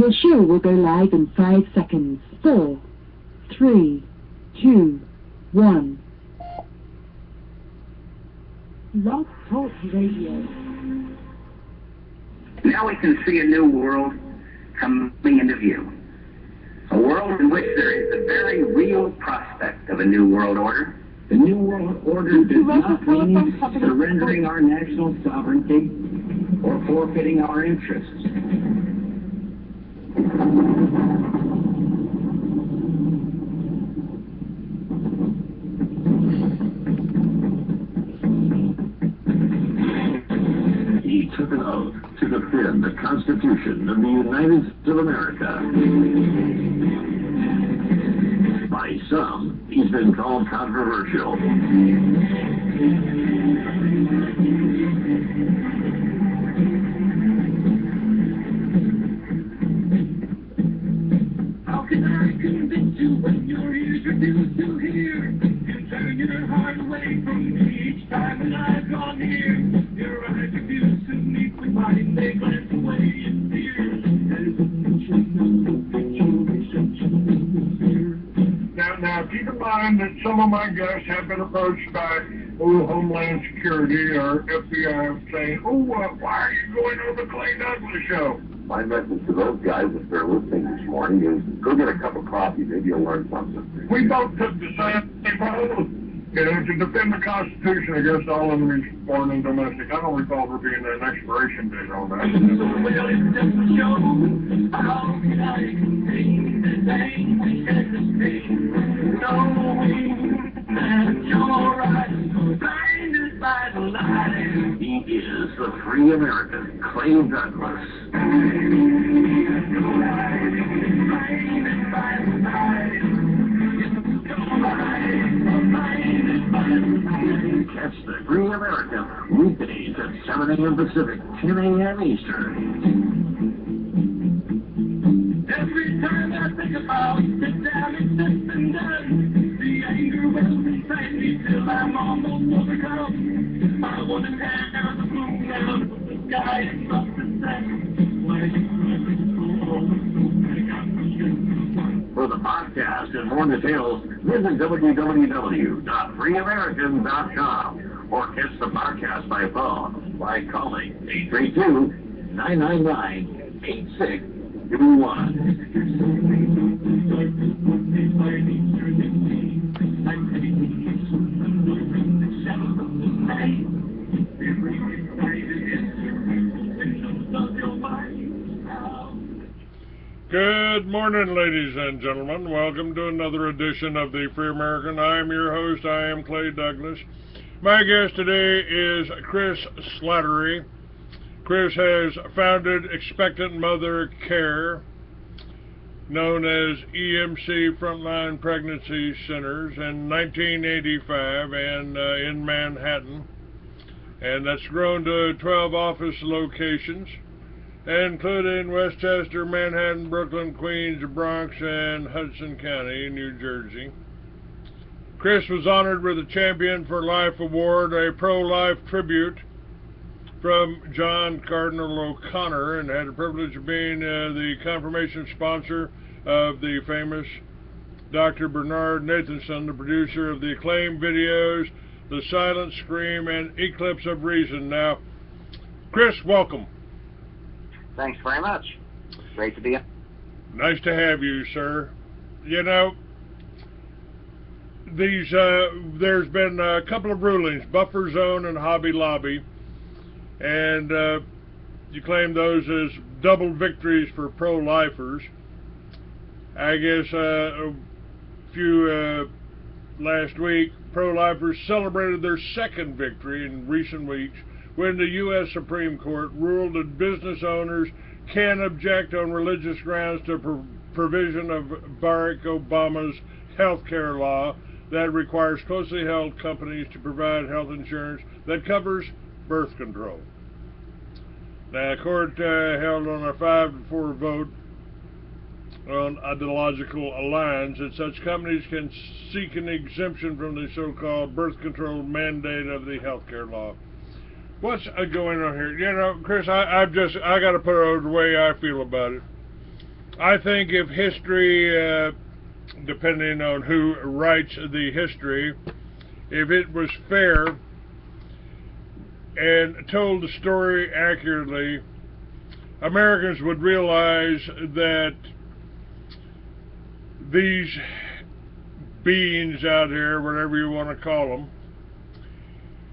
Your show will go live in 5 seconds. 4, 3, 2, 1. Love Talk Radio. Now we can see a new world coming into view. A world in which there is a very real prospect of a new world order. The new world order does not mean surrendering our national sovereignty or forfeiting our interests. He took an oath to defend the Constitution of the United States of America. By some, he's been called controversial. How can I convince you when your ears refuse to hear? You turn your heart away from me each time when I've gone near. Your eyes refuse to meet with mine, they glance away in fear. Now, keep in mind that some of my guests have been approached by Homeland Security or FBI saying, why are you going on the Clay Douglas show? My message to those guys, if they're listening this morning, is go get a cup of coffee. Maybe you'll learn something. We both took the same oath, to defend the Constitution against all enemies, foreign and domestic. I don't recall there being an expiration date on that. Well, it's just a show. How can I contain the thing we said to speak? Knowing that your eyes are blinded by the light. He is the free American, Clay Douglas. Catch the Free American weekdays at 7 a.m. Pacific, 10 a.m. Eastern. Every time I think about the damage that's been done, the anger wells inside me till I'm almost overcome. I want to tear the moon out of the sky and trust the sun. For the podcast and more details, visit www.freeamerican.com or catch the podcast by phone by calling 832-998-8621. Good morning, ladies and gentlemen. Welcome to another edition of the Free American. I am your host. I am Clay Douglas. My guest today is Chris Slattery. Chris has founded Expectant Mother Care, known as EMC Frontline Pregnancy Centers, in 1985 and in Manhattan. And that's grown to 12 office locations, including Westchester, Manhattan, Brooklyn, Queens, Bronx, and Hudson County, New Jersey. Chris was honored with a Champion for Life Award, a pro-life tribute from John Cardinal O'Connor, and had the privilege of being the confirmation sponsor of the famous Dr. Bernard Nathanson, the producer of the acclaimed videos, The Silent Scream and Eclipse of Reason. Now, Chris, welcome. Thanks very much. Great to be here. Nice to have you, sir. You know, there's been a couple of rulings, Buffer Zone and Hobby Lobby, and you claim those as double victories for pro-lifers. I guess a few last week, pro-lifers celebrated their second victory in recent weeks when the U.S. Supreme Court ruled that business owners can object on religious grounds to provision of Barack Obama's health care law that requires closely held companies to provide health insurance that covers birth control. Now, the court held on a 5-4 vote on ideological alliance that such companies can seek an exemption from the so-called birth control mandate of the health care law. What's going on here? You know, Chris, I got to put it the way I feel about it. I think if history, depending on who writes the history, if it was fair and told the story accurately, Americans would realize that these beings out here, whatever you want to call them,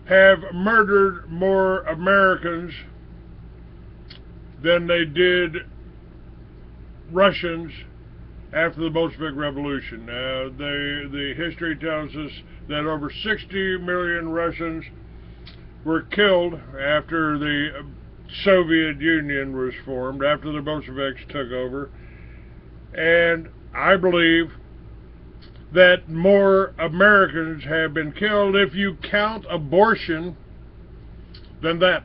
have murdered more Americans than they did Russians after the Bolshevik Revolution. The history tells us that over 60 million Russians were killed after the Soviet Union was formed, after the Bolsheviks took over. And I believe that more Americans have been killed, if you count abortion, than that.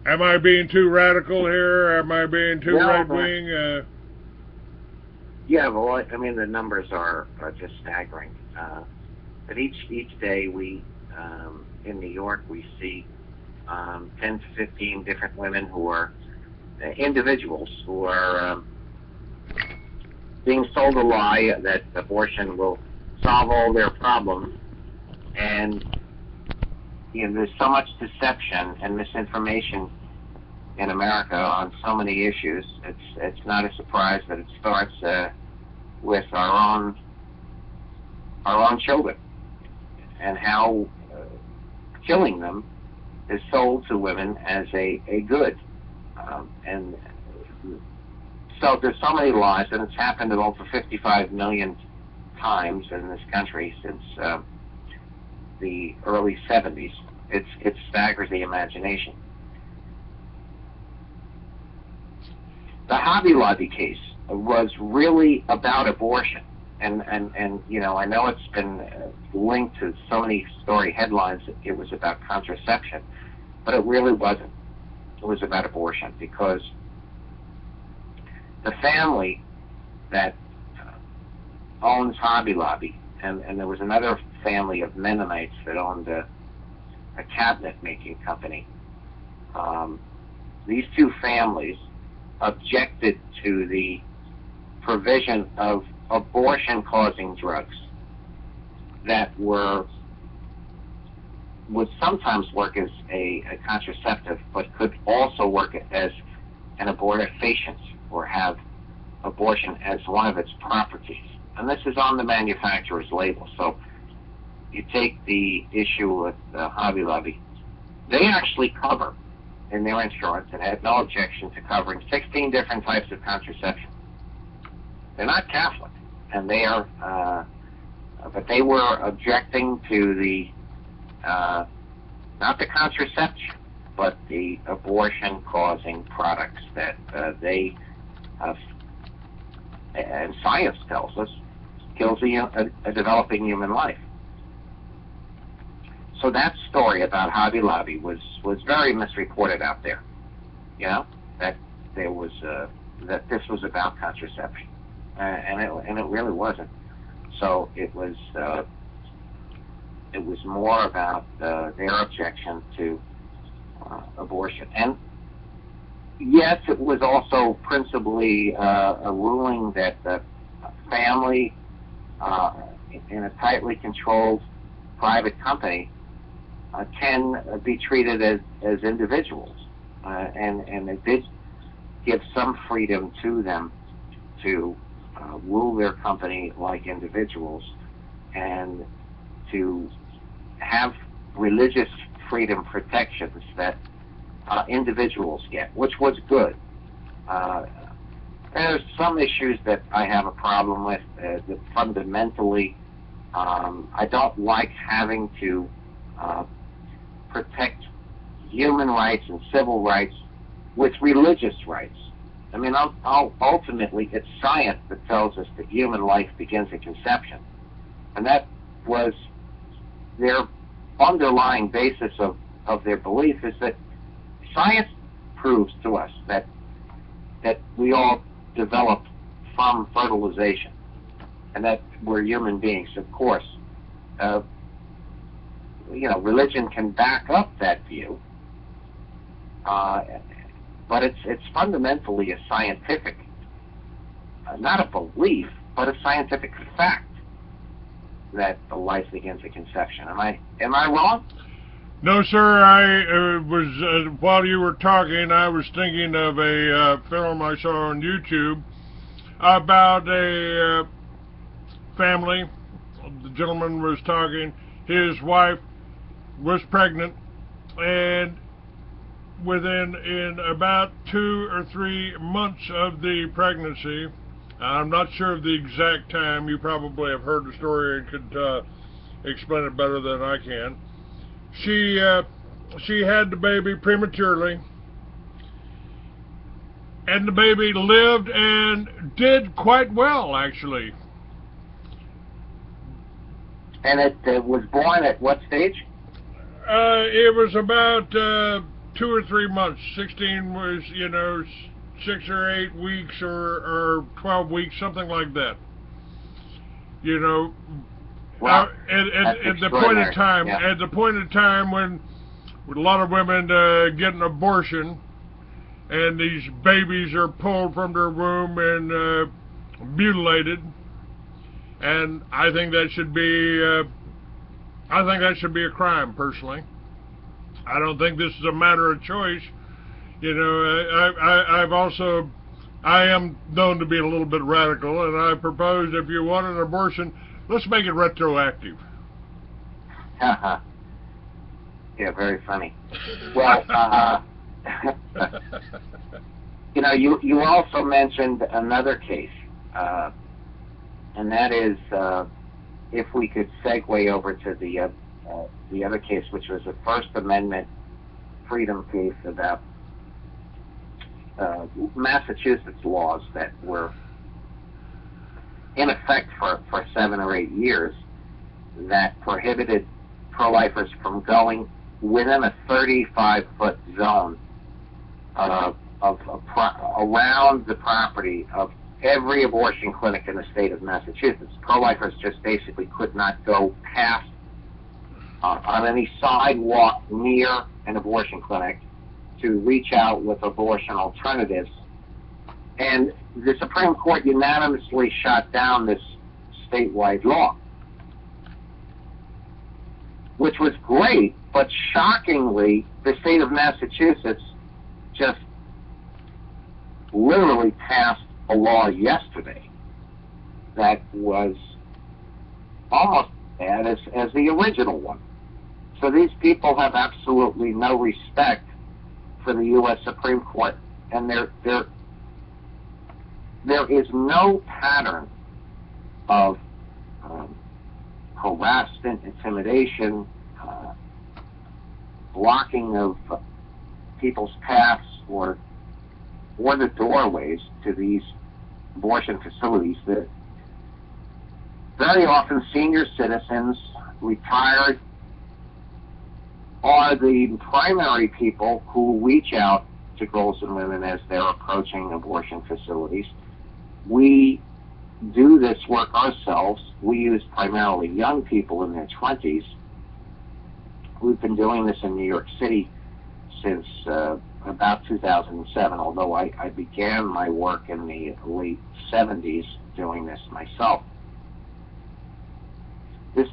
Am I being too radical here? Am I being too right-wing? Yeah, well, I mean, the numbers are just staggering. But each day we, in New York, we see 10 to 15 different women who are individuals who are being sold a lie that abortion will solve all their problems. And there's so much deception and misinformation in America on so many issues. It's not a surprise that it starts with our own children, and how killing them is sold to women as a good. And so there's so many lies, and it's happened over 55 million times in this country since the early 70s. It staggers the imagination. The Hobby Lobby case was really about abortion, and I know it's been linked to so many story headlines that it was about contraception, but it really wasn't. It was about abortion, because the family that owns Hobby Lobby, and there was another family of Mennonites that owned a cabinet-making company. These two families objected to the provision of abortion-causing drugs that would sometimes work as a contraceptive, but could also work as an abortifacient, or have abortion as one of its properties. And this is on the manufacturer's label. So you take the issue with Hobby Lobby, they actually cover in their insurance, and had no objection to covering 16 different types of contraception. They're not Catholic, and they are, but they were objecting to the, not the contraception, but the abortion-causing products that they have, and science tells us, kills a developing human life. So that story about Hobby Lobby was very misreported out there. That there was that this was about contraception, and it really wasn't. So it was more about their objection to abortion. And yes, it was also principally a ruling that the family in a tightly controlled private company can be treated as individuals, and it did give some freedom to them to rule their company like individuals, and to have religious freedom protections that individuals get, which was good. There's some issues that I have a problem with. That fundamentally, I don't like having to protect human rights and civil rights with religious rights. I mean, ultimately, it's science that tells us that human life begins at conception. And that was their underlying basis of their belief, is that science proves to us that we all develop from fertilization, and that we're human beings. Of course, religion can back up that view, but it's fundamentally a scientific, not a belief, but a scientific fact that the life begins at conception. Am I wrong? No, sir. I was while you were talking, I was thinking of a film I saw on YouTube about a family. The gentleman was talking. His wife was pregnant, and in about 2 or 3 months of the pregnancy, I'm not sure of the exact time. You probably have heard the story and could explain it better than I can. She had the baby prematurely, and the baby lived and did quite well, actually. And it was born at what stage? It was about 2 or 3 months. 16 was, 6 or 8 weeks or 12 weeks, something like that. Well, at the point in time, yeah. at the point in time when a lot of women get an abortion, and these babies are pulled from their womb and mutilated, and I think that should be a crime, personally. I don't think this is a matter of choice. I am known to be a little bit radical, and I propose if you want an abortion, let's make it retroactive. Yeah, very funny. Well, you also mentioned another case, and that is if we could segue over to the other case, which was a First Amendment freedom case about Massachusetts laws that were in effect for 7 or 8 years that prohibited pro-lifers from going within a 35-foot zone around the property of every abortion clinic in the state of Massachusetts. Pro-lifers just basically could not go past on any sidewalk near an abortion clinic to reach out with abortion alternatives. And the Supreme Court unanimously shot down this statewide law, which was great, but shockingly, the state of Massachusetts just literally passed a law yesterday that was almost as bad as the original one. So these people have absolutely no respect for the U.S. Supreme Court, and there is no pattern of harassment, intimidation, blocking of people's paths or the doorways to these abortion facilities. That very often senior citizens, retired, are the primary people who reach out to girls and women as they're approaching abortion facilities. We do this work ourselves. We use primarily young people in their 20s. We've been doing this in New York City since about 2007, although I began my work in the late 70s doing this myself. This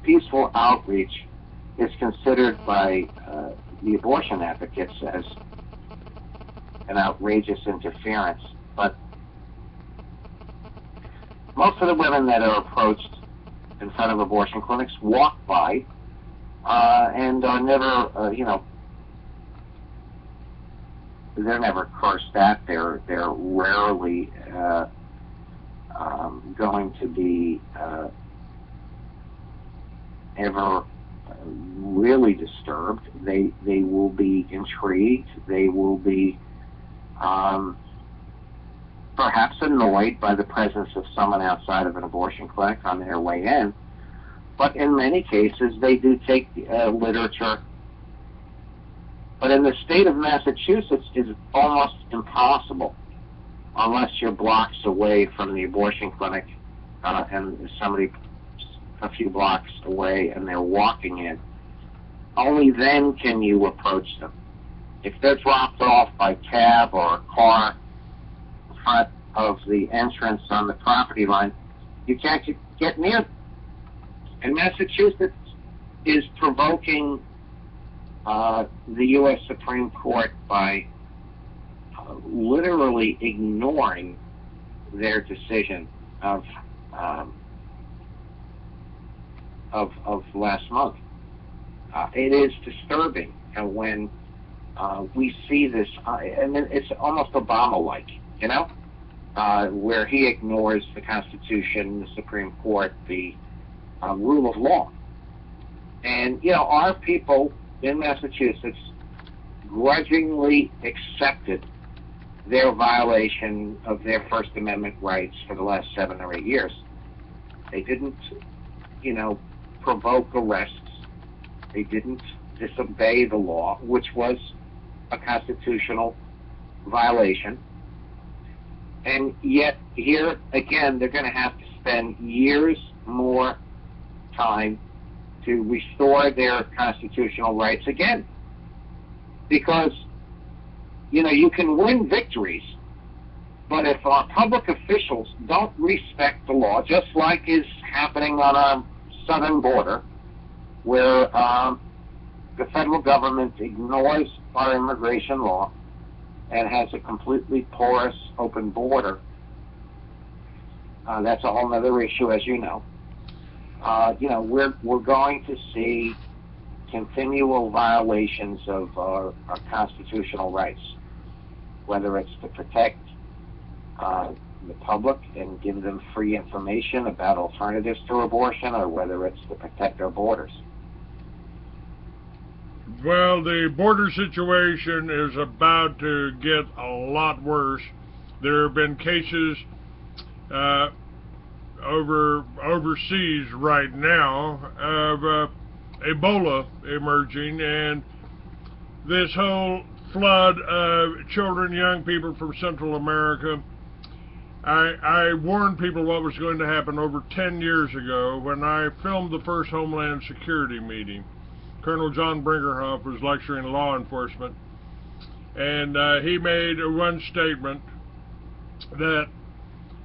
peaceful outreach is considered by the abortion advocates as an outrageous interference, but most of the women that are approached in front of abortion clinics walk by and are never, they're never cursed at. They're rarely going to be ever really disturbed. They will be intrigued. They will be perhaps annoyed by the presence of someone outside of an abortion clinic on their way in. But in many cases, they do take literature. But in the state of Massachusetts, it's almost impossible unless you're blocks away from the abortion clinic and somebody a few blocks away and they're walking in. Only then can you approach them. if they're dropped off by cab or a car in front of the entrance on the property line, you can't get near them. And Massachusetts is provoking the U.S. Supreme Court by literally ignoring their decision of last month. It is disturbing when we see this, and it's almost Obama-like, you know, where he ignores the Constitution, the Supreme Court, the rule of law. And, you know, our people in Massachusetts grudgingly accepted their violation of their First Amendment rights for the last 7 or 8 years. They didn't, you know, provoke arrests. They didn't disobey the law, which was a constitutional violation. And yet, here, again, they're going to have to spend years more time to restore their constitutional rights again. Because, you know, you can win victories, but if our public officials don't respect the law, just like is happening on our southern border, where the federal government ignores our immigration law and has a completely porous, open border, that's a whole other issue, as you know. You know, we're going to see continual violations of our constitutional rights, whether it's to protect the public and give them free information about alternatives to abortion, or whether it's to protect our borders. Well, the border situation is about to get a lot worse. There have been cases overseas right now of Ebola emerging, and this whole flood of children, young people from Central America. I warned people what was going to happen over 10 years ago when I filmed the first Homeland Security meeting. Colonel John Brinkerhoff was lecturing law enforcement, and he made one statement that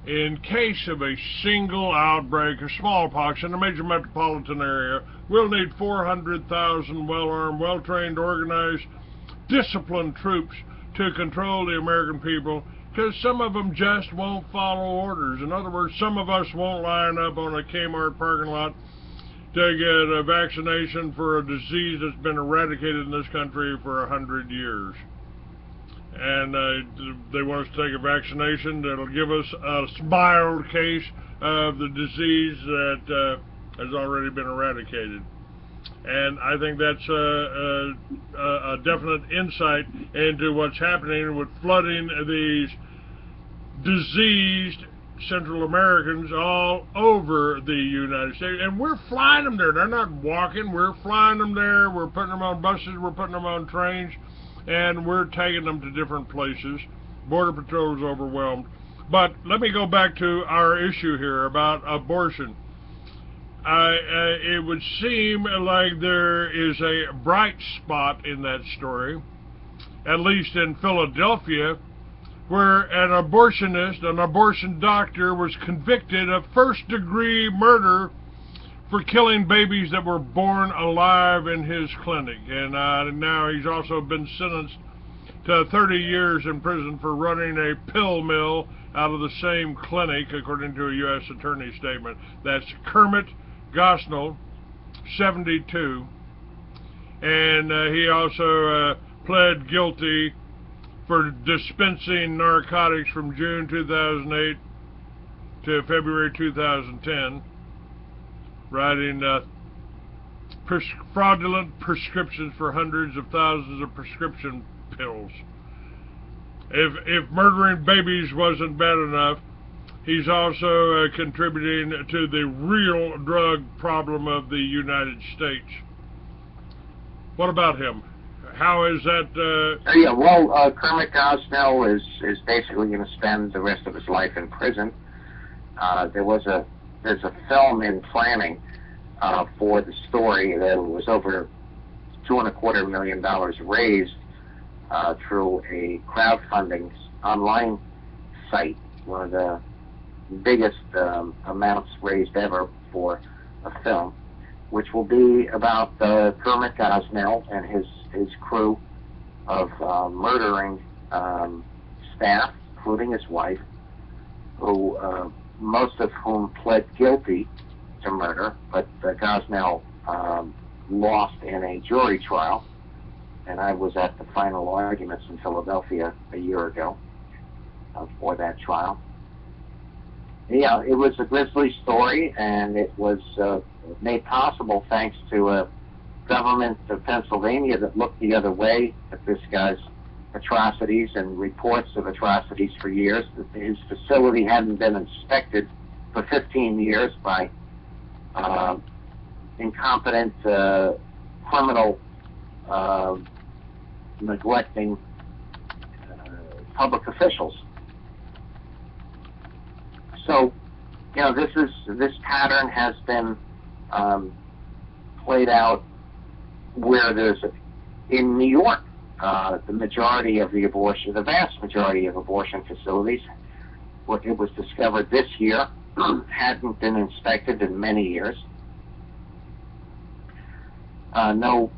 in case of a single outbreak of smallpox in a major metropolitan area, we'll need 400,000 well-armed, well-trained, organized, disciplined troops to control the American people, because some of them just won't follow orders. In other words, some of us won't line up on a Kmart parking lot to get a vaccination for a disease that's been eradicated in this country for 100 years. And they want us to take a vaccination that'll give us a mild case of the disease that has already been eradicated. And I think that's a definite insight into what's happening with flooding these diseased Central Americans all over the United States. And we're flying them there. They're not walking. We're flying them there. We're putting them on buses. We're putting them on trains. And we're taking them to different places. Border Patrol is overwhelmed. But let me go back to our issue here about abortion. It would seem like there is a bright spot in that story, at least in Philadelphia, where an abortionist, an abortion doctor, was convicted of first-degree murder for killing babies that were born alive in his clinic. And now he's also been sentenced to 30 years in prison for running a pill mill out of the same clinic, according to a U.S. attorney statement. That's Kermit Gosnell, 72. And he also pled guilty for dispensing narcotics from June 2008 to February 2010, writing fraudulent prescriptions for hundreds of thousands of prescription pills. If murdering babies wasn't bad enough, he's also contributing to the real drug problem of the United States. What about him? How is that? Yeah, well, Kermit Gosnell is basically going to spend the rest of his life in prison. There's a film in planning for the story that was over $2.25 million raised through a crowdfunding online site, one of the biggest amounts raised ever for a film, which will be about Kermit Gosnell and his crew of murdering staff, including his wife, who most of whom pled guilty to murder, but Gosnell lost in a jury trial, and I was at the final arguments in Philadelphia a year ago for that trial. Yeah, it was a grisly story, and it was made possible thanks to a government of Pennsylvania that looked the other way at this guy's atrocities and reports of atrocities for years. His facility hadn't been inspected for 15 years by incompetent criminal neglecting public officials. So, you know, this pattern has been played out where there's in New York, the majority of the vast majority of abortion facilities, it was discovered this year, hadn't been inspected in many years. No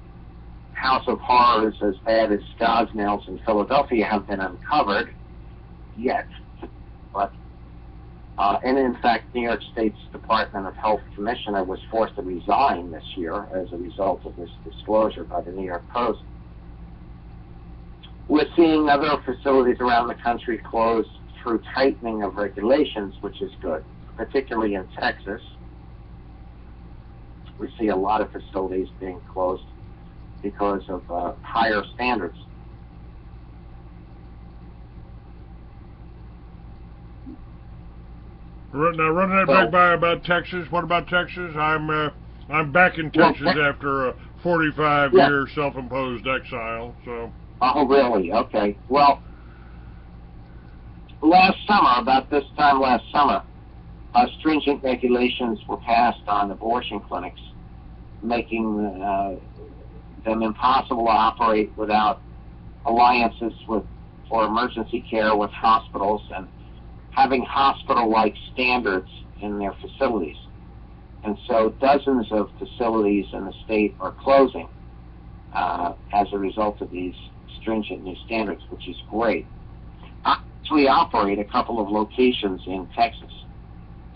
House of Horrors as bad as Gosnell's in Philadelphia have been uncovered yet, but and in fact, New York State's Department of Health Commissioner was forced to resign this year as a result of this disclosure by the New York Post. We're seeing other facilities around the country close through tightening of regulations, which is good, particularly in Texas. We see a lot of facilities being closed because of higher standards. Now, running that back by about Texas. What about Texas? I'm back in Texas after a 45-year self-imposed exile. So. Oh, really? Okay. Well, last summer, about this time last summer, stringent regulations were passed on abortion clinics, making them impossible to operate without alliances for emergency care with hospitals and having hospital-like standards in their facilities. And so dozens of facilities in the state are closing as a result of these stringent new standards, which is great. We operate a couple of locations in Texas.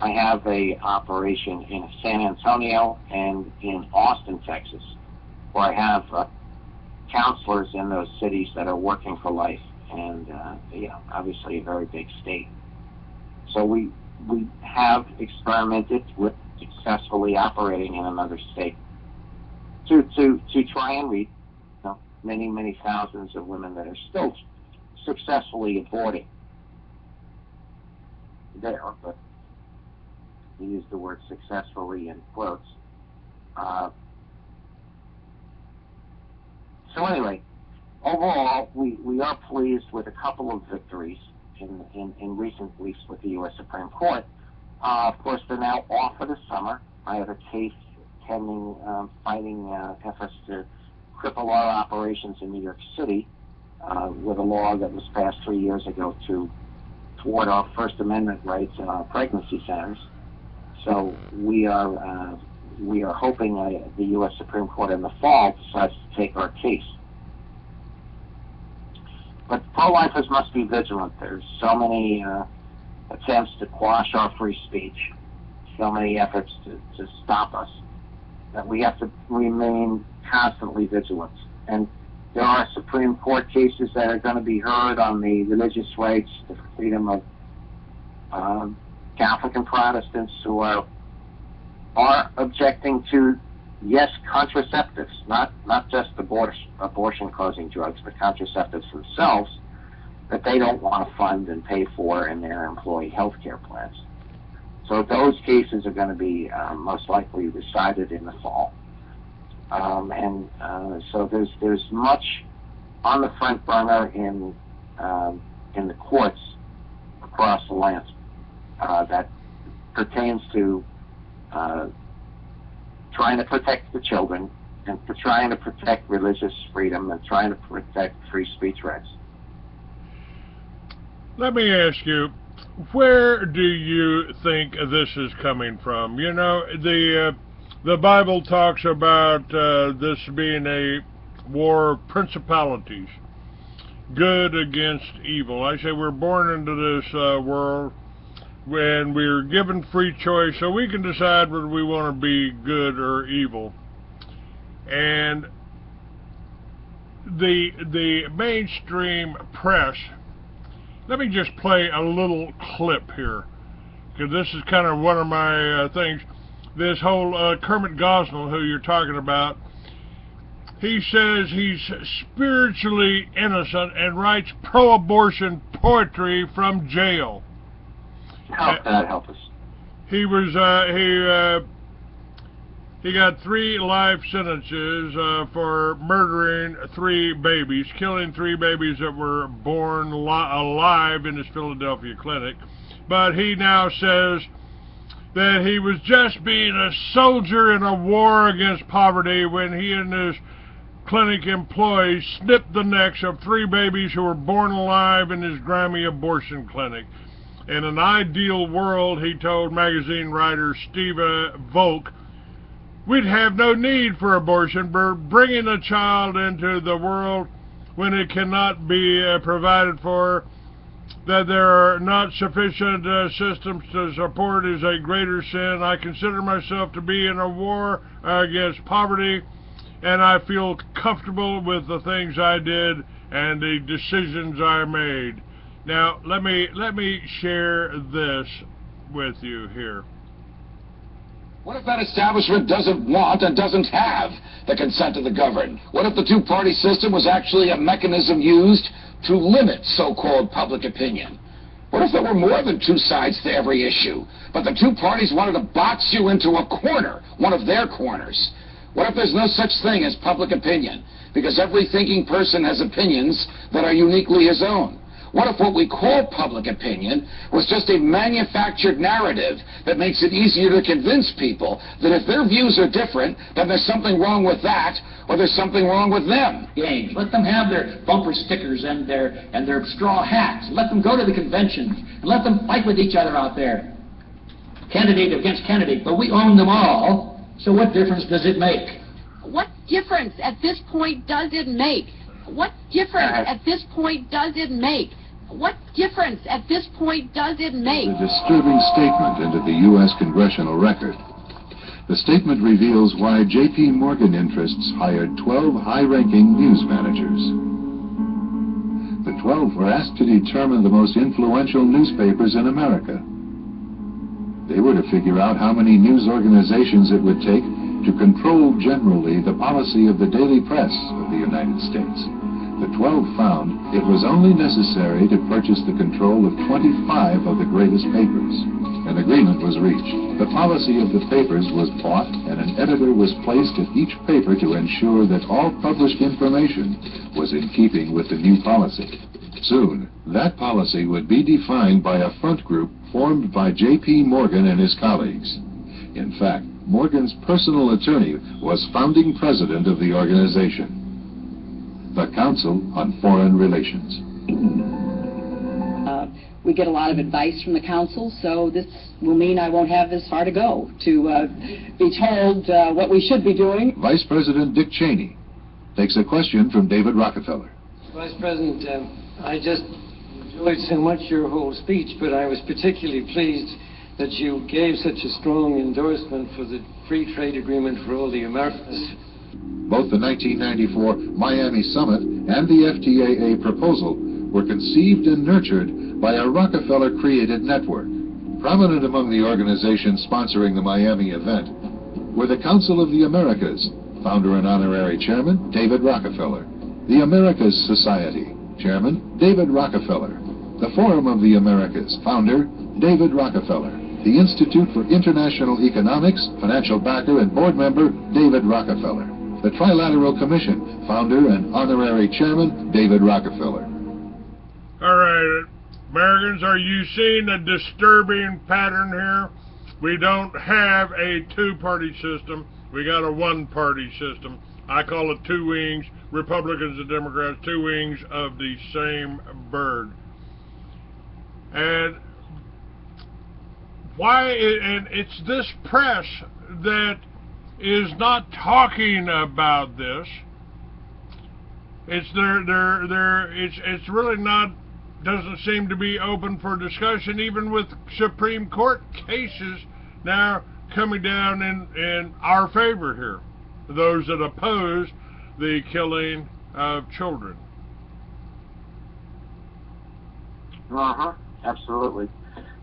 I have a operation in San Antonio and in Austin, Texas, where I have counselors in those cities that are working for life, and obviously a very big state. So we have experimented with successfully operating in another state to try and reach many thousands of women that are still successfully aborting there, but we use the word successfully in quotes. So anyway, overall, we are pleased with a couple of victories in recent weeks with the U.S. Supreme Court. Of course, they're now off for the summer. I have a case pending fighting efforts to cripple our operations in New York City with a law that was passed 3 years ago to thwart our First Amendment rights in our pregnancy centers. So we are hoping the U.S. Supreme Court in the fall decides to take our case. But pro-lifers must be vigilant. There's so many attempts to quash our free speech, so many efforts to stop us, that we have to remain constantly vigilant. And there are Supreme Court cases that are going to be heard on the religious rights, the freedom of Catholic and Protestants who are objecting to, yes, contraceptives, not just abortion-causing drugs, but contraceptives themselves that they don't want to fund and pay for in their employee health care plans. So those cases are going to be most likely decided in the fall. So there's much on the front burner in the courts across the land that pertains to trying to protect the children, and for trying to protect religious freedom and trying to protect free speech rights. Let me ask you, where do you think this is coming from? You know, the Bible talks about this being a war of principalities, good against evil. I say we're born into this world when we're given free choice, so we can decide whether we want to be good or evil. And the mainstream press, let me just play a little clip here, because this is kind of one of my things. This whole Kermit Gosnell, who you're talking about, he says he's spiritually innocent and writes pro-abortion poetry from jail. How can that help us? He was he got 3 life sentences for murdering 3 babies, killing 3 babies that were born alive in his Philadelphia clinic. But he now says that he was just being a soldier in a war against poverty when he and his clinic employees snipped the necks of 3 babies who were born alive in his grimy abortion clinic. In an ideal world, he told magazine writer Steve Volk, we'd have no need for abortion, but bringing a child into the world when it cannot be provided for, that there are not sufficient systems to support is a greater sin. I consider myself to be in a war against poverty, and I feel comfortable with the things I did and the decisions I made. Now, let me share this with you here. What if that establishment doesn't want and doesn't have the consent of the governed? What if the two-party system was actually a mechanism used to limit so-called public opinion? What if there were more than 2 sides to every issue, but the 2 parties wanted to box you into a corner, one of their corners? What if there's no such thing as public opinion, because every thinking person has opinions that are uniquely his own? What if what we call public opinion was just a manufactured narrative that makes it easier to convince people that if their views are different, then there's something wrong with that, or there's something wrong with them? Games. Let them have their bumper stickers and their straw hats. Let them go to the conventions and let them fight with each other out there, candidate against candidate. But we own them all. So what difference does it make? What difference at this point does it make? What difference at this point does it make? What difference at this point does it make? A disturbing statement into the U.S. congressional record. The statement reveals why J.P. Morgan interests hired 12 high-ranking news managers. The 12 were asked to determine the most influential newspapers in America. They were to figure out how many news organizations it would take to control generally the policy of the daily press of the United States. The 12 found it was only necessary to purchase the control of 25 of the greatest papers. An agreement was reached. The policy of the papers was bought, and an editor was placed at each paper to ensure that all published information was in keeping with the new policy. Soon, that policy would be defined by a front group formed by J.P. Morgan and his colleagues. In fact, Morgan's personal attorney was founding president of the organization, the Council on Foreign Relations. We get a lot of advice from the council, so this will mean I won't have this far to go to be told what we should be doing. Vice President Dick Cheney takes a question from David Rockefeller. Vice President, I just enjoyed so much your whole speech, but I was particularly pleased that you gave such a strong endorsement for the free trade agreement for all the Americas. Both the 1994 Miami Summit and the FTAA proposal were conceived and nurtured by a Rockefeller-created network. Prominent among the organizations sponsoring the Miami event were the Council of the Americas, founder and honorary chairman David Rockefeller, the Americas Society, chairman David Rockefeller, the Forum of the Americas, founder David Rockefeller, the Institute for International Economics, financial backer and board member David Rockefeller, the Trilateral Commission, founder and honorary chairman David Rockefeller. All right, Americans, are you seeing a disturbing pattern here? We don't have a 2-party system. We got a 1-party system. I call it two wings, Republicans and Democrats, two wings of the same bird. And it's this press that is not talking about this. It's it's really not, doesn't seem to be open for discussion, even with Supreme Court cases now coming down in our favor here, those that oppose the killing of children. Absolutely.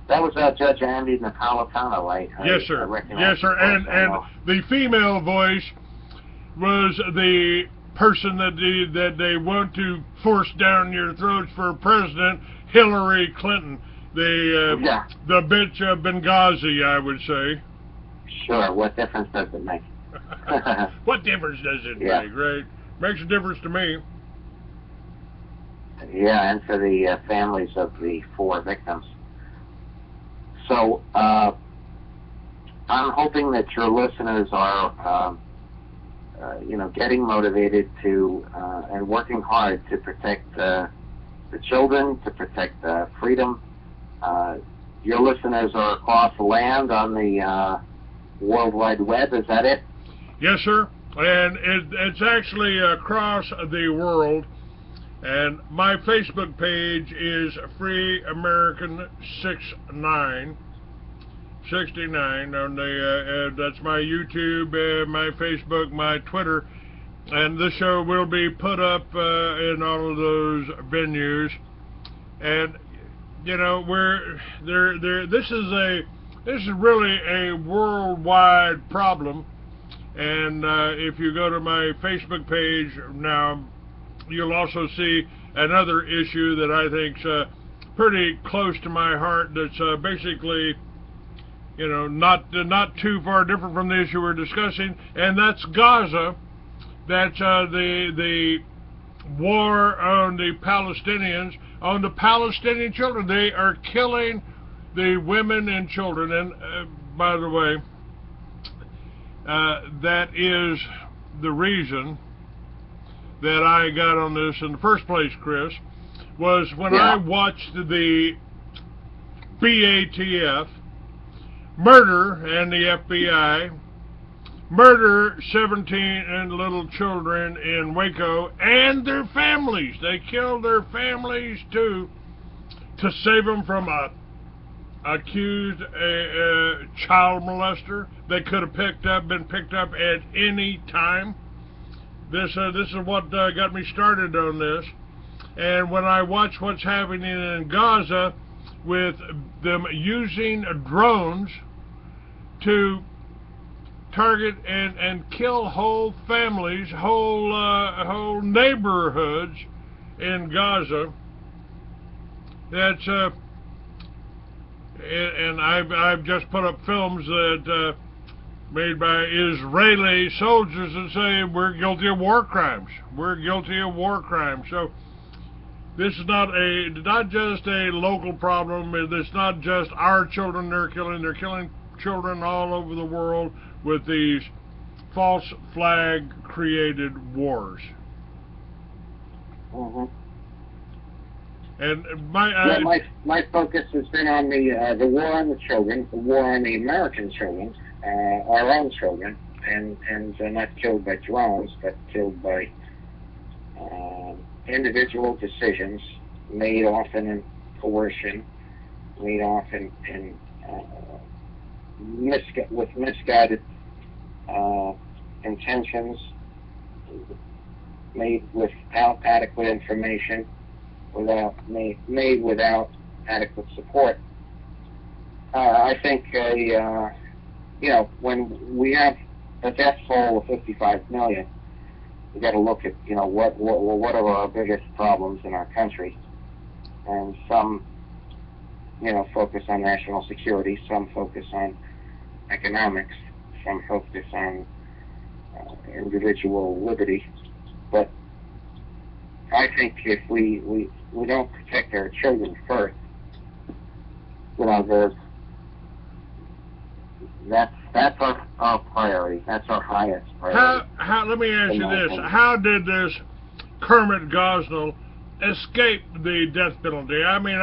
That was Judge Andy Napolitano, yes, sir. Yes, sir. And the female voice was the person that they want to force down your throats for president, Hillary Clinton, the bitch of Benghazi, I would say. Sure. What difference does it make? What difference does it make, right? Makes a difference to me. Yeah, and for the families of the 4 victims. So, I'm hoping that your listeners are, getting motivated to and working hard to protect the children, to protect freedom. Your listeners are across the land on the World Wide Web, is that it? Yes, sir. And it's actually across the world. And my Facebook page is Free American 69. On the that's my YouTube, my Facebook, my Twitter, and this show will be put up in all of those venues. And this is really a worldwide problem. And if you go to my Facebook page now, you'll also see another issue that I think's pretty close to my heart. That's basically, not too far different from the issue we're discussing, and that's Gaza. That's the war on the Palestinians, on the Palestinian children. They are killing the women and children. And by the way, that is the reason that I got on this in the first place, Chris, was when I watched the BATF murder, and the FBI murder 17 little children in Waco and their families. They killed their families too, to save them from a accused child molester. They could have been picked up at any time. This is what got me started on this. And when I watch what's happening in Gaza with them using drones to target and kill whole families, whole neighborhoods in Gaza, that's and I've just put up films that made by Israeli soldiers that say we're guilty of war crimes. We're guilty of war crimes. So this is not just a local problem. It's not just our children they're killing. They're killing children all over the world with these false flag created wars. And my focus has been on the war on the children, the war on the American children, our own children, and not killed by drones, but killed by individual decisions made often in coercion, made often in with misguided intentions, made without adequate information, made without adequate support. I think when we have a death toll of 55 million, we got to look at what are our biggest problems in our country, and some focus on national security, some focus on economics, some focus on individual liberty. But I think if we don't protect our children first, That's our priority. That's our highest priority. Let me ask you this: how did this Kermit Gosnell escape the death penalty? I mean,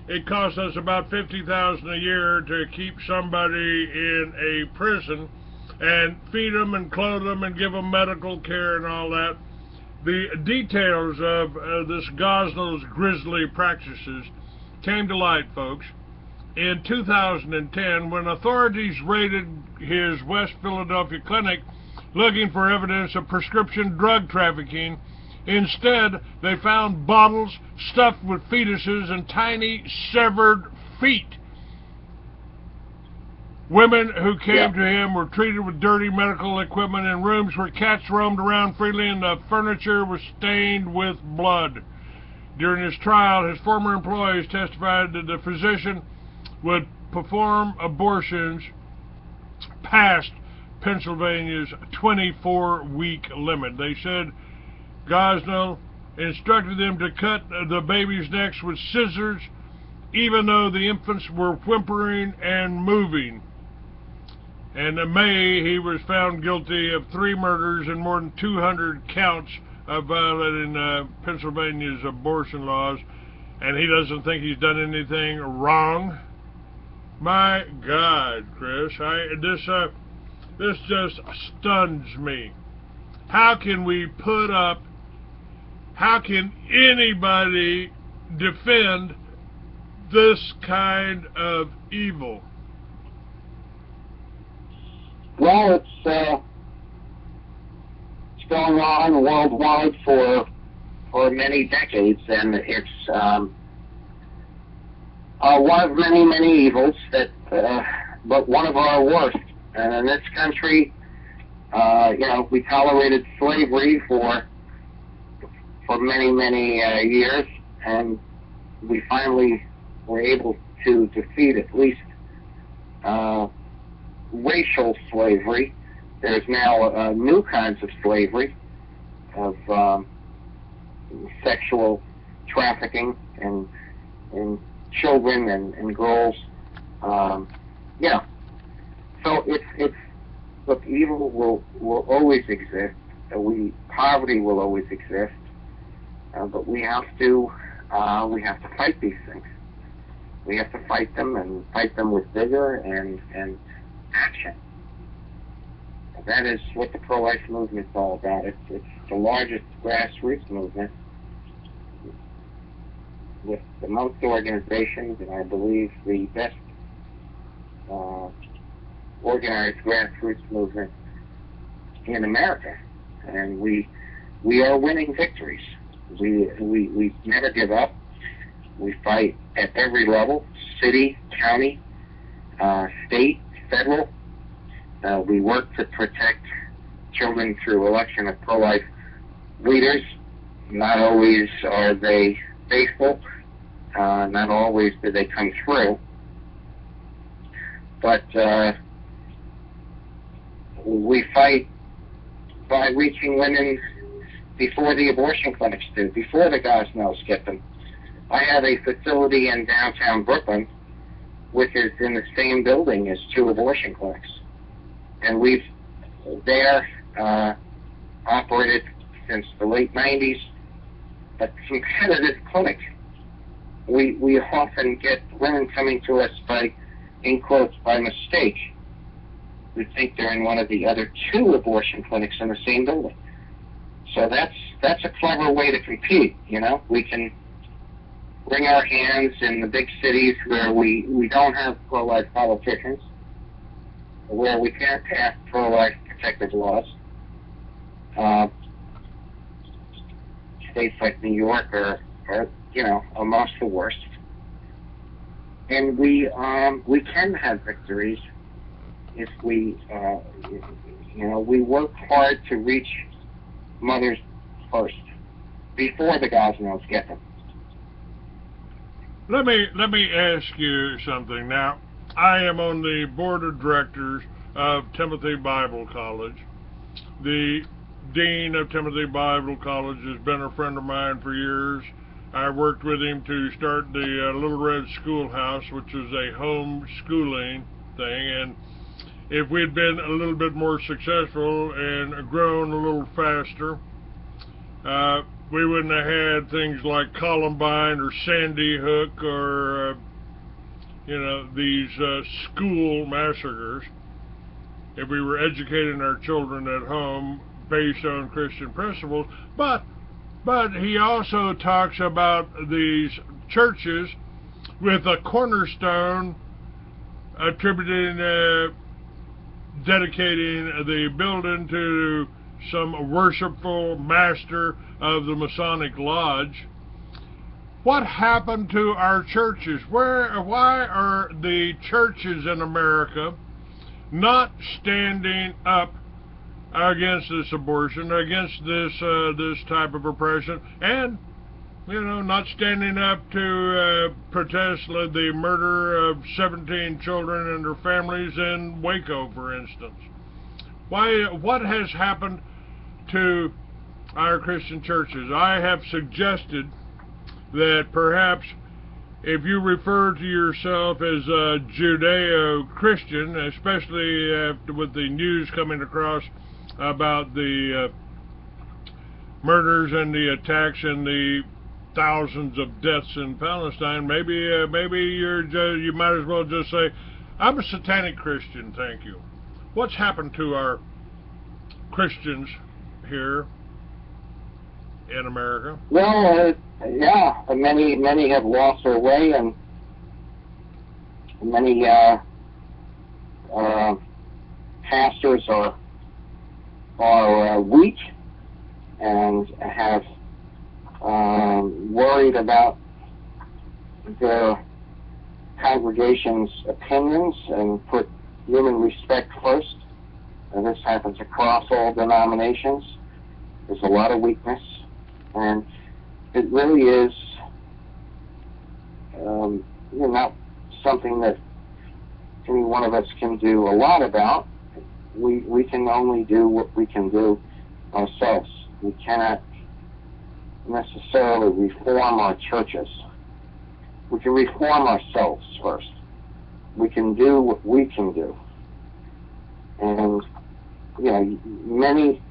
it costs us about $50,000 a year to keep somebody in a prison and feed them and clothe them and give them medical care and all that. The details of this Gosnell's grisly practices came to light, folks, in 2010 when authorities raided his West Philadelphia clinic looking for evidence of prescription drug trafficking. Instead, they found bottles stuffed with fetuses and tiny severed feet. Women who came to him were treated with dirty medical equipment in rooms where cats roamed around freely and the furniture was stained with blood. During his trial, his former employees testified that the physician would perform abortions past Pennsylvania's 24-week limit. They said Gosnell instructed them to cut the babies' necks with scissors, even though the infants were whimpering and moving. And in May, he was found guilty of 3 murders and more than 200 counts of violating Pennsylvania's abortion laws, and he doesn't think he's done anything wrong. My God, Chris, this just stuns me. How can anybody defend this kind of evil? Well, it's going on worldwide for many decades, and it's one of many, many evils but one of our worst. And in this country, we tolerated slavery for many, many years, and we finally were able to defeat at least racial slavery. There's now new kinds of slavery, of sexual trafficking and children and girls. So it's look, evil will always exist. Poverty will always exist, but we have to fight these things. We have to fight them, and fight them with vigor and action. That is what the pro-life movement is all about. It's the largest grassroots movement with the most organizations, and I believe the best organized grassroots movement in America. And we are winning victories. We never give up. We fight at every level: city, county, state, federal. We work to protect children through election of pro-life leaders. Not always are they faithful. Not always do they come through. But we fight by reaching women before the abortion clinics do, before the Gosnells get them. I have a facility in downtown Brooklyn, which is in the same building as 2 abortion clinics. And we've operated since the late 90s a competitive clinic. We often get women coming to us in quotes, by mistake. We think they're in one of the other 2 abortion clinics in the same building. So that's a clever way to compete, We can wring our hands in the big cities where we don't have pro-life politicians, where we can't pass pro-life protective laws. States like New York are amongst the worst. And we can have victories if we work hard to reach mothers first, before the Gosnells get them. Let me ask you something. Now, I am on the board of directors of Timothy Bible College. The dean of Timothy Bible College has been a friend of mine for years. I worked with him to start the Little Red Schoolhouse, which was a homeschooling thing, and if we'd been a little bit more successful and grown a little faster, we wouldn't have had things like Columbine or Sandy Hook or, these school massacres. If we were educating our children at home based on Christian principles. But he also talks about these churches with a cornerstone dedicating the building to some worshipful master of the Masonic Lodge. What happened to our churches? Why are the churches in America not standing up against this abortion, against this type of oppression, and not standing up to protest the murder of 17 children and their families in Waco, for instance? What has happened to our Christian churches? I have suggested that perhaps if you refer to yourself as a Judeo-Christian, especially with the news coming across about the murders and the attacks and the thousands of deaths in Palestine, maybe you might as well just say, I'm a satanic Christian, thank you. What's happened to our Christians here in America? Well, yeah, many have lost their way, and many pastors are weak and have worried about their congregation's opinions and put human respect first. And this happens across all denominations. There's a lot of weakness, and it really is not something that any one of us can do a lot about. We can only do what we can do ourselves. We cannot necessarily reform our churches. We can reform ourselves first. We can do what we can do. And, many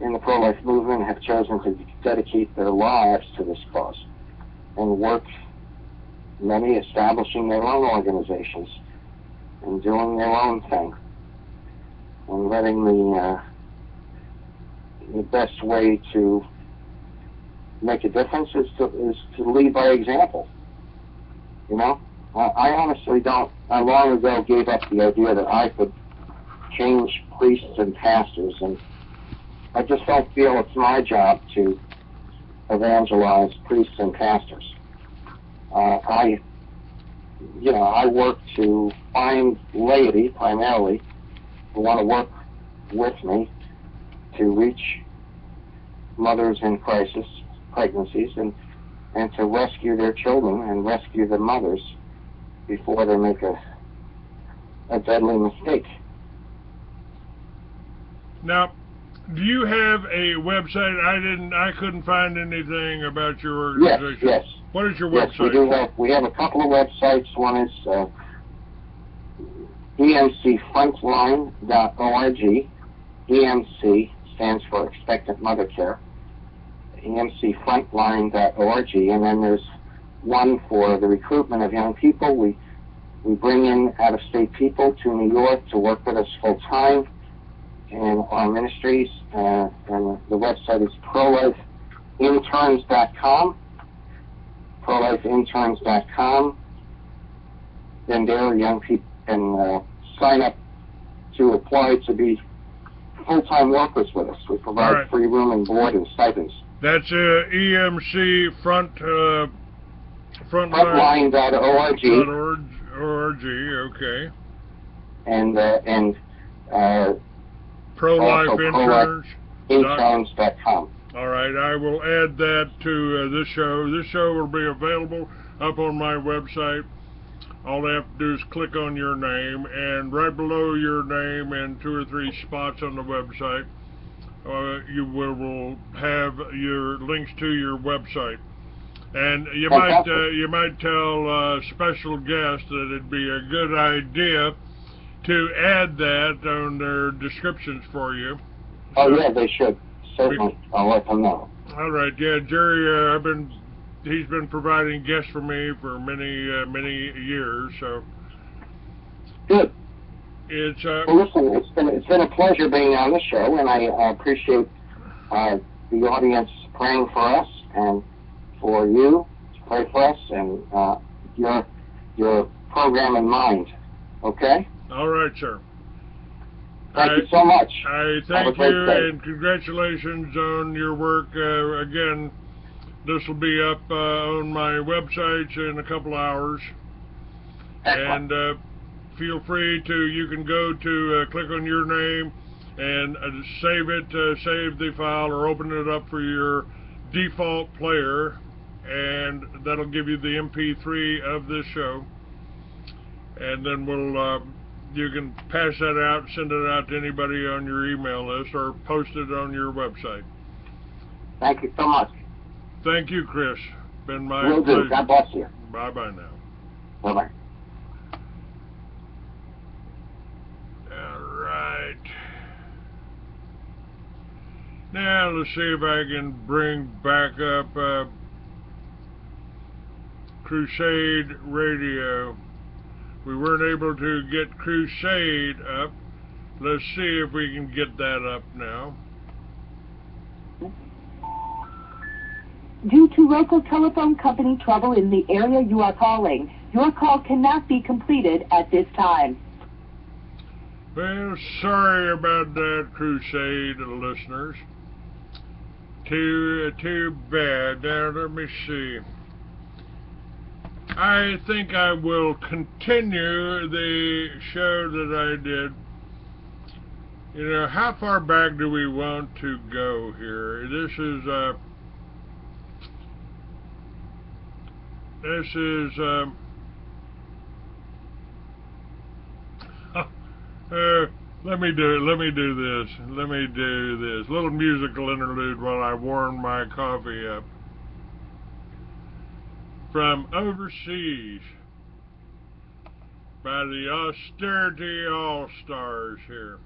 in the pro-life movement have chosen to dedicate their lives to this cause and work, many establishing their own organizations and doing their own thing and letting the best way to make a difference is to lead by example. I honestly don't. I long ago gave up the idea that I could change priests and pastors, and I just don't feel it's my job to evangelize priests and pastors. I work to find laity primarily who want to work with me to reach mothers in crisis, pregnancies, and to rescue their children and rescue the mothers before they make a deadly mistake. Now, do you have a website? I couldn't find anything about your organization. Yes. What is your website? Yes, we do. We have a couple of websites. One is emcfrontline.org. EMC stands for Expectant Mother Care. emcfrontline.org, and then there's one for the recruitment of young people. We bring in out-of-state people to New York to work with us full-time in our ministries, and the website is prolifeinterns.com. prolifeinterns.com. Then there, young people can sign up to apply to be full-time workers with us. We provide free room and board and stipends. That's EMC frontline.org. Okay. And pro-life interns.com. All right, I will add that to this show. This show will be available up on my website. All they have to do is click on your name, and right below your name and 2 or 3 spots on the website, you will have your links to your website. And you might tell special guests that it'd be a good idea to add that on their descriptions for you. Oh, yeah, they should. Certainly. I'll let them know. All right, yeah, Jerry, he's been providing guests for me for many years, so. Good. It's well, listen, it's been a pleasure being on the show, and I appreciate the audience praying for us and for you to pray for us and your program in mind. Okay? All right, sir. Thank you so much. I thank you, and congratulations on your work. Again, this will be up on my website in a couple hours. Excellent. And feel free to, you can go to click on your name and save it, save the file, or open it up for your default player, and that'll give you the MP3 of this show. And then we'll you can pass that out, send it out to anybody on your email list, or post it on your website. Thank you so much. Thank you, Chris. Been my Will pleasure. do. God bless you. Bye-bye now. Bye-bye. All right. Now, let's see if I can bring back up Crusade Radio. We weren't able to get Crusade up. Let's see if we can get that up now. Due to local telephone company trouble in the area you are calling, your call cannot be completed at this time. Well, sorry about that, Crusade listeners. Too bad. Now, let me see. I think I will continue the show that I did. You know, how far back do we want to go here? This is let me do this little musical interlude while I warm my coffee up. From Overseas by the Austerity All-Stars here.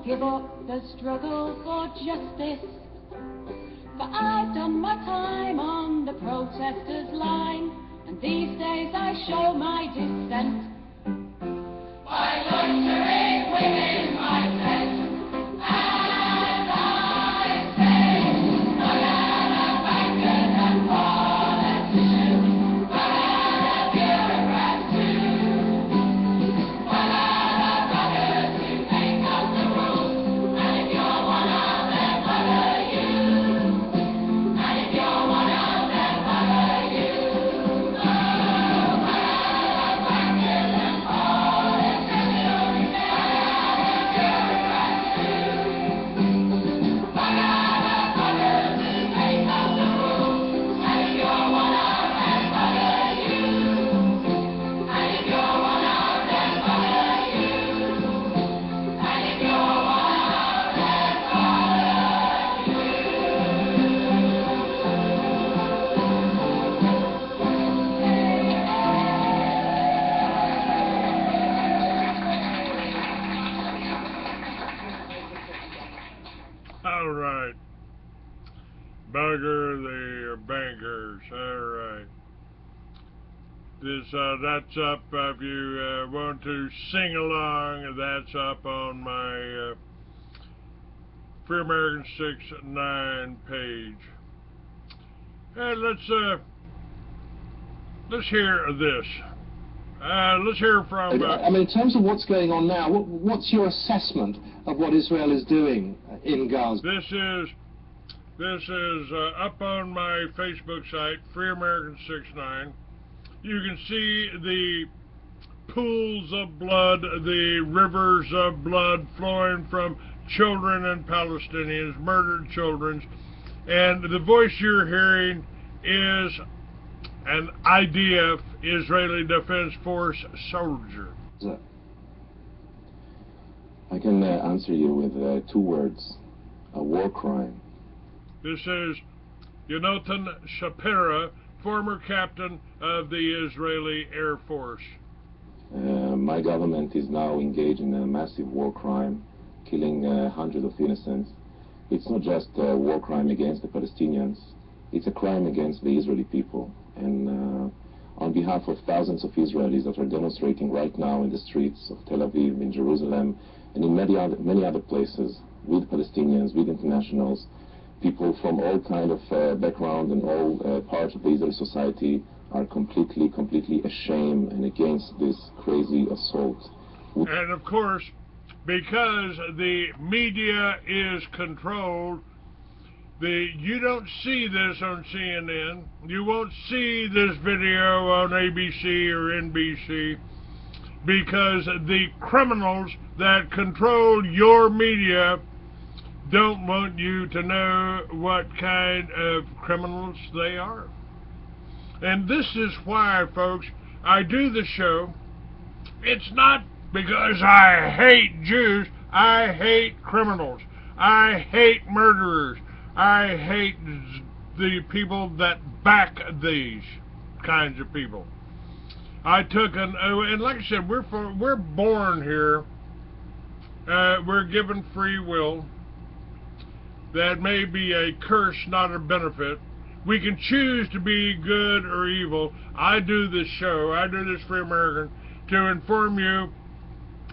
Give up the struggle for justice. For I've done my time on the protesters' line, and these days I show my dissent by loitering within my tent. And I say, banana bankers and politicians, banana bureaucrats too, banana buggers who make up the rules, and if you're one of them, what are you? And if you're one of them, what are you? Oh, banana bankers and politicians, banana bureaucrats too, banana buggers who make up the rules, and if you're one of them, what are you? And if you're one of them, what are you? And if you're one of them, All right. Bugger the bankers. All right. That's up if you want to sing along. That's up on my Free American 6-9 page. Hey, let's hear this. Let's hear from. I mean, in terms of what's going on now, what's your assessment of what Israel is doing in Gaza? This is up on my Facebook site, Free American 6-9. You can see the pools of blood, the rivers of blood flowing from children and Palestinians, murdered children, and the voice you're hearing is an IDF, Israeli Defense Force soldier. I can answer you with 2 words: a war crime. This is Yonatan Shapira, former captain of the Israeli Air Force. My government is now engaged in a massive war crime, killing hundreds of innocents. It's not just a war crime against the Palestinians, it's a crime against the Israeli people. And on behalf of thousands of Israelis that are demonstrating right now in the streets of Tel Aviv, in Jerusalem, and in many other places, with Palestinians, with internationals, people from all kind of background and all parts of the Israeli society are completely ashamed and against this crazy assault. And of course, because the media is controlled, you don't see this on CNN, you won't see this video on ABC or NBC, because the criminals that control your media don't want you to know what kind of criminals they are. And this is why, folks, I do the show. It's not because I hate Jews. I hate criminals. I hate murderers. I hate the people that back these kinds of people. And like I said, we're born here. We're given free will. That may be a curse, not a benefit. We can choose to be good or evil. I do this show, I do this Free American, to inform you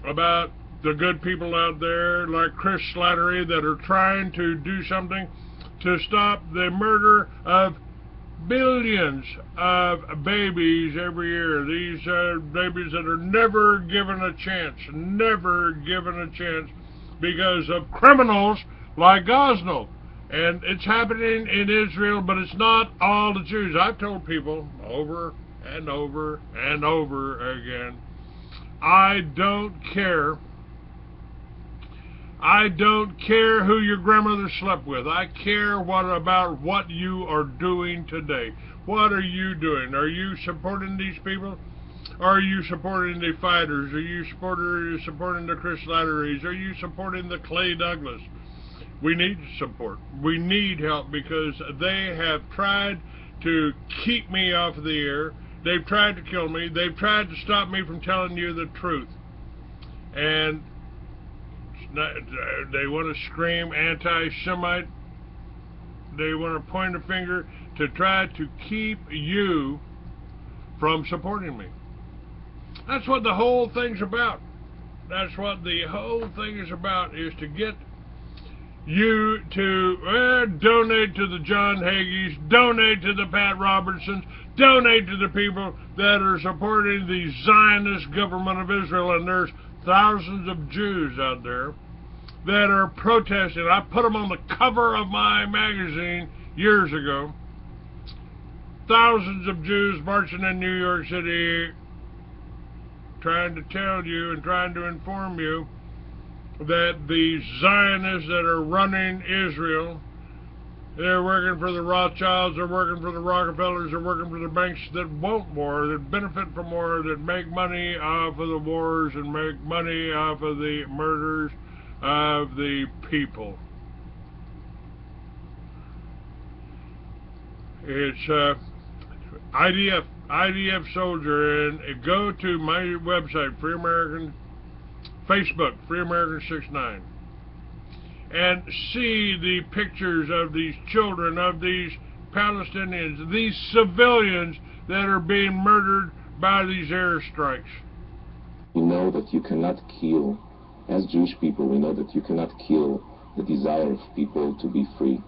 about the good people out there like Chris Slattery that are trying to do something to stop the murder of billions of babies every year. These babies that are never given a chance because of criminals like Gosnell. And it's happening in Israel, but it's not all the Jews. I've told people over and over and over again, I don't care. I don't care who your grandmother slept with. I care about what you are doing today. What are you doing? Are you supporting these people? Are you supporting the fighters? Are you supporting the Chris Slatteries? Are you supporting the Clay Douglas? We need support. We need help because they have tried to keep me off of the air. They've tried to kill me. They've tried to stop me from telling you the truth. And they want to scream anti-Semite. They want to point a finger to try to keep you from supporting me. That's what the whole thing's about. That's what the whole thing is about, is to get you to donate to the John Hagees, donate to the Pat Robertsons, donate to the people that are supporting the Zionist government of Israel. And there's thousands of Jews out there that are protesting. I put them on the cover of my magazine years ago. Thousands of Jews marching in New York City, trying to tell you and trying to inform you that the Zionists that are running Israel, they're working for the Rothschilds, they're working for the Rockefellers, they're working for the banks that want war, that benefit from war, that make money off of the wars and make money off of the murders of the people. It's IDF soldier, and go to my website, Free American, Facebook, Free American 69, and see the pictures of these children, of these Palestinians, these civilians that are being murdered by these airstrikes. We know that you cannot kill, as Jewish people, we know that you cannot kill the desire of people to be free.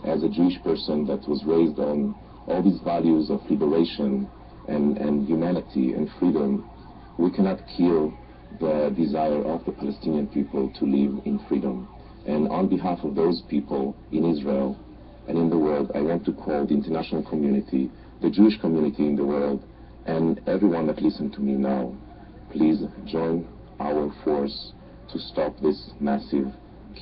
As a Jewish person that was raised on all these values of liberation and humanity and freedom, we cannot kill the desire of the Palestinian people to live in freedom. And on behalf of those people in Israel and in the world, I want to call the international community, the Jewish community in the world, and everyone that listens to me now, please join our force to stop this massive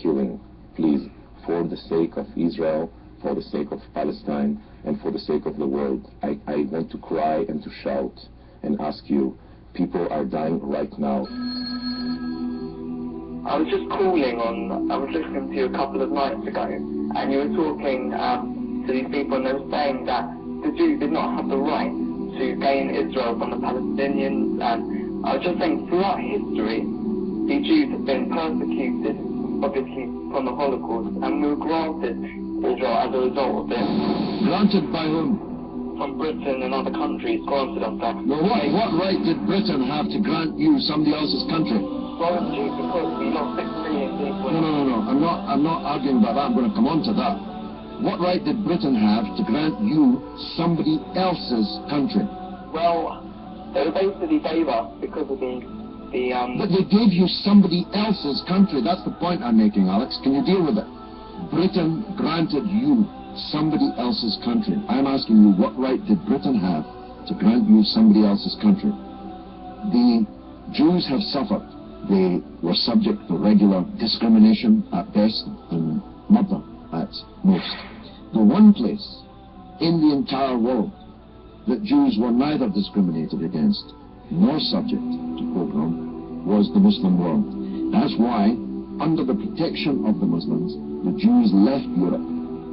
killing. Please, for the sake of Israel, for the sake of Palestine, and for the sake of the world, I want to cry and to shout and ask you, people are dying right now. I was just calling on, I was listening to you a couple of nights ago, and you were talking to these people, and they were saying that the Jews did not have the right to gain Israel from the Palestinians, and I was just saying, throughout history, the Jews have been persecuted, obviously, from the Holocaust, and we were granted Israel as a result of this. Granted by whom? From Britain and other countries granted us that. Well, what right did Britain have to grant you somebody else's country? Well, it's due because we lost 6 million people. No. I'm not arguing about that. I'm going to come on to that. What right did Britain have to grant you somebody else's country? Well, they basically gave us because of the But they gave you somebody else's country. That's the point I'm making, Alex. Can you deal with it? Britain granted you somebody else's country. I'm asking you, what right did Britain have to grant you somebody else's country? The Jews have suffered. They were subject to regular discrimination at best and murder at most. The one place in the entire world that Jews were neither discriminated against nor subject to pogrom was the Muslim world. That's why, under the protection of the Muslims, the Jews left Europe.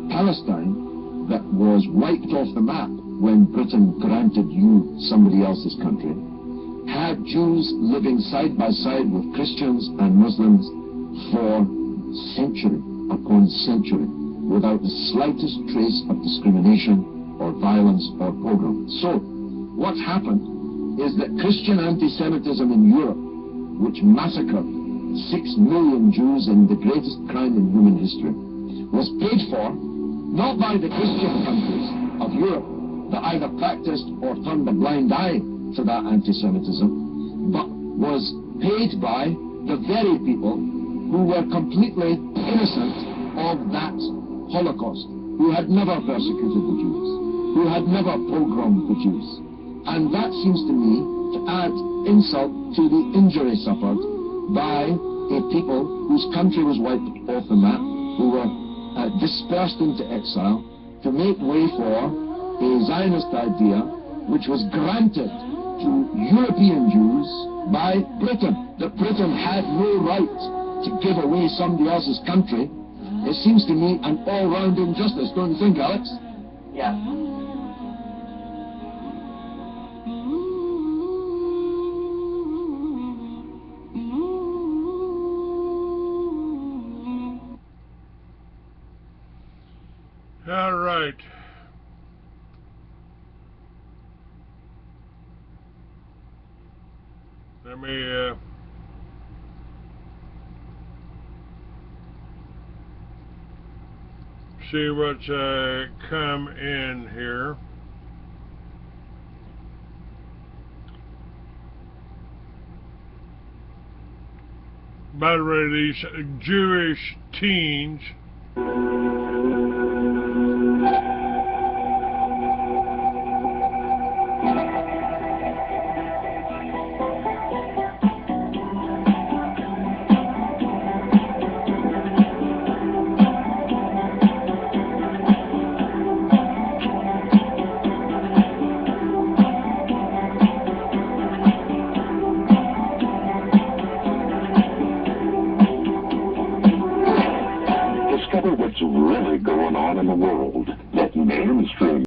Palestine, that was wiped off the map when Britain granted you somebody else's country, had Jews living side by side with Christians and Muslims for century upon century without the slightest trace of discrimination or violence or pogrom. So, what happened is that Christian anti-Semitism in Europe, which massacred 6 million Jews in the greatest crime in human history, was paid for not by the Christian countries of Europe that either practiced or turned a blind eye to that anti-Semitism, but was paid by the very people who were completely innocent of that Holocaust, who had never persecuted the Jews, who had never pogromed the Jews. And that seems to me to add insult to the injury suffered by a people whose country was wiped off the map, who were dispersed into exile, to make way for a Zionist idea which was granted to European Jews by Britain, that Britain had no right to give away somebody else's country. It seems to me an all-round injustice, don't you think, Alex? Yeah. All right. Let me see what's come in here. By the way, these Jewish teens Discover what's really going on in the world.